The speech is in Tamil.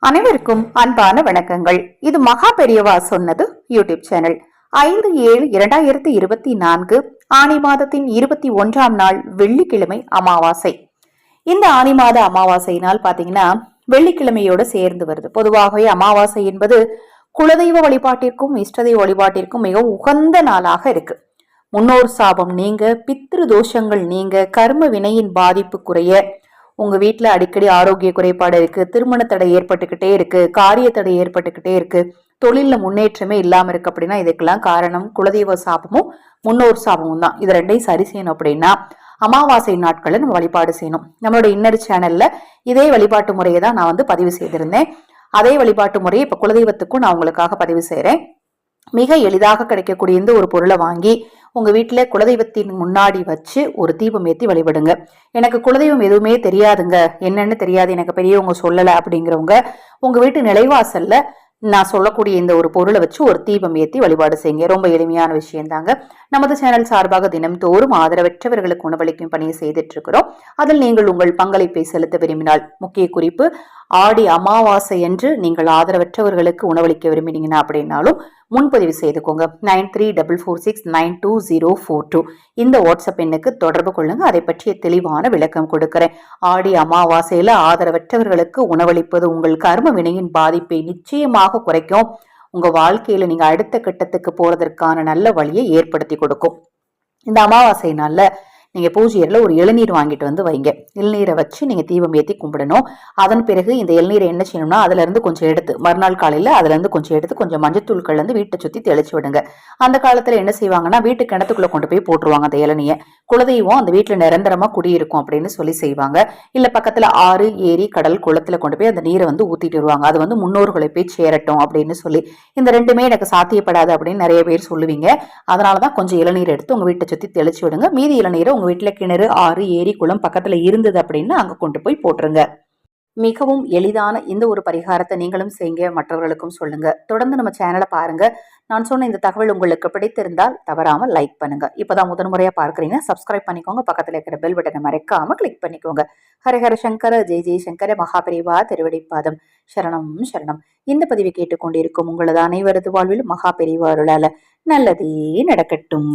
அனைவருக்கும் அன்பான வணக்கங்கள். இது மகா பெரியவா சொன்னது யூடியூப் சேனல். 5/7/2024 ஆனி மாதத்தின் 21ஆம் நாள் வெள்ளிக்கிழமை அமாவாசை. இந்த ஆனி மாத அமாவாசை நாள் பாத்தீங்கன்னா வெள்ளிக்கிழமையோட சேர்ந்து வருது. பொதுவாகவே அமாவாசை என்பது குலதெய்வ வழிபாட்டிற்கும் இஷ்டதெய்வ வழிபாட்டிற்கும் மிகவும் உகந்த நாளாக இருக்கு. முன்னோர் சாபம் நீங்க, பித்ரு தோஷங்கள் நீங்க, கர்ம வினையின் பாதிப்பு குறைய, உங்க வீட்டுல அடிக்கடி ஆரோக்கிய குறைபாடு இருக்கு, திருமண தடை ஏற்பட்டுக்கிட்டே இருக்கு, காரிய தடை ஏற்பட்டுக்கிட்டே இருக்கு, தொழில்ல முன்னேற்றமே இல்லாம இருக்கு அப்படின்னா இதுக்கெல்லாம் காரணம் குலதெய்வ சாபமும் முன்னோர் சாபமும் தான். இது ரெண்டையும் சரி செய்யணும் அப்படின்னா அமாவாசை நாட்களை நம்ம வழிபாடு செய்யணும். நம்மளோட இன்னர் சேனல்ல இதே வழிபாட்டு முறையை தான் நான் பதிவு செய்திருந்தேன். அதே வழிபாட்டு முறையை இப்ப குலதெய்வத்துக்கும் நான் உங்களுக்காக பதிவு செய்யறேன். மிக எளிதாக கிடைக்கக்கூடிய இந்த ஒரு பொருளை வாங்கி உங்க வீட்டுல குலதெய்வத்தின் முன்னாடி வச்சு ஒரு தீபம் ஏற்றி வழிபடுங்க. எனக்கு குலதெய்வம் எதுவுமே தெரியாதுங்க, என்னன்னு தெரியாது, எனக்கு பெரியவங்க சொல்லல அப்படிங்கிறவங்க உங்க வீட்டு நிலைவாசல்ல நான் சொல்லக்கூடிய இந்த ஒரு பொருளை வச்சு ஒரு தீபம் ஏற்றி வழிபாடு செய்யுங்க. ரொம்ப எளிமையான விஷயம் தாங்க. நமது சேனல் சார்பாக தினம்தோறும் ஆதரவற்றவர்களுக்கு உணவளிக்கும் பணியை செய்துட்டு இருக்கிறோம். அதில் நீங்கள் உங்கள் பங்களிப்பை செலுத்த விரும்பினால், முக்கிய குறிப்பு, ஆடி அமாவாசை என்று நீங்கள் ஆதரவற்றவர்களுக்கு உணவளிக்க விரும்பினீங்கன்னா அப்படின்னாலும் முன்பதிவு செய்துக்கோங்க. 9344692042 இந்த வாட்ஸ்அப் எண்ணுக்கு தொடர்பு கொள்ளுங்க. அதை பற்றிய தெளிவான விளக்கம் கொடுக்கிறேன். ஆடி அமாவாசையில ஆதரவற்றவர்களுக்கு உணவளிப்பது உங்கள் கர்ம வினையின் பாதிப்பை நிச்சயமாக குறைக்கும். உங்க வாழ்க்கையில நீங்க அடுத்த கட்டத்துக்கு போறதற்கான நல்ல வழியை ஏற்படுத்தி கொடுக்கும். இந்த அமாவாசை நாள்ல நீங்க பூஜையரில் ஒரு இளநீர் வாங்கிட்டு வைங்க. இளநீரை வச்சு நீங்க தீபம் ஏற்றி கும்பிடணும். அதன் பிறகு இந்த இளநீரை என்ன செய்யணும்னா அதுல இருந்து கொஞ்சம் எடுத்து மறுநாள் காலையில அதுல இருந்து கொஞ்சம் எடுத்து கொஞ்சம் மஞ்சத்தூள்கள் வீட்டை சுத்தி தெளிச்சு விடுங்க. அந்த காலத்துல என்ன செய்வாங்கன்னா வீட்டு கிணத்துக்குள்ள கொண்டு போய் போட்டுருவாங்க அந்த இளநிய. குலதெய்வம் அந்த வீட்டுல நிரந்தரமா குடியிருக்கும் அப்படின்னு சொல்லி செய்வாங்க. இல்ல பக்கத்துல ஆறு, ஏரி, கடல், குளத்துல கொண்டு போய் அந்த நீரை ஊத்திட்டு வருவாங்க. அது முன்னோர்களை போய் சேரட்டும் அப்படின்னு சொல்லி. இந்த ரெண்டுமே எனக்கு சாத்தியப்படாது அப்படின்னு நிறைய பேர் சொல்லுவீங்க. அதனாலதான் கொஞ்சம் இளநீர் எடுத்து உங்க வீட்டை சுத்தி தெளிச்சு விடுங்க. மீதி இளநீரை உங்க வீட்டுல கிணறு, ஆறு, ஏரி, குளம் பக்கத்துல இருந்தது அப்படின்னா அங்க கொண்டு போய் போட்டுருங்க. மிகவும் எளிதான இந்த ஒரு பரிகாரத்தை நீங்களும் செய்யுங்க, மற்றவர்களுக்கும் சொல்லுங்க. தொடர்ந்து நம்ம சேனலை பாருங்க. நான் சொன்ன இந்த தகவல் உங்களுக்கு பிடித்திருந்தால் தவறாம லைக் பண்ணுங்க. இப்பதான் முதன்முறையா பார்க்கறீங்க, சப்ஸ்கிரைப் பண்ணிக்கோங்க. பக்கத்துல இருக்கிற பெல் பட்டனை மறைக்காம கிளிக் பண்ணிக்கோங்க. ஹரஹர சங்கர, ஜெய் ஜெய் சங்கர, மகாபெரிவா திருவடிப்பாதம் சரணம் சரணம். இந்த பதிவை கேட்டுக்கொண்டிருக்கும் உங்களது அனைவரது வாழ்விலும் மகாபெரிவா அருளால நல்லதே நடக்கட்டும்.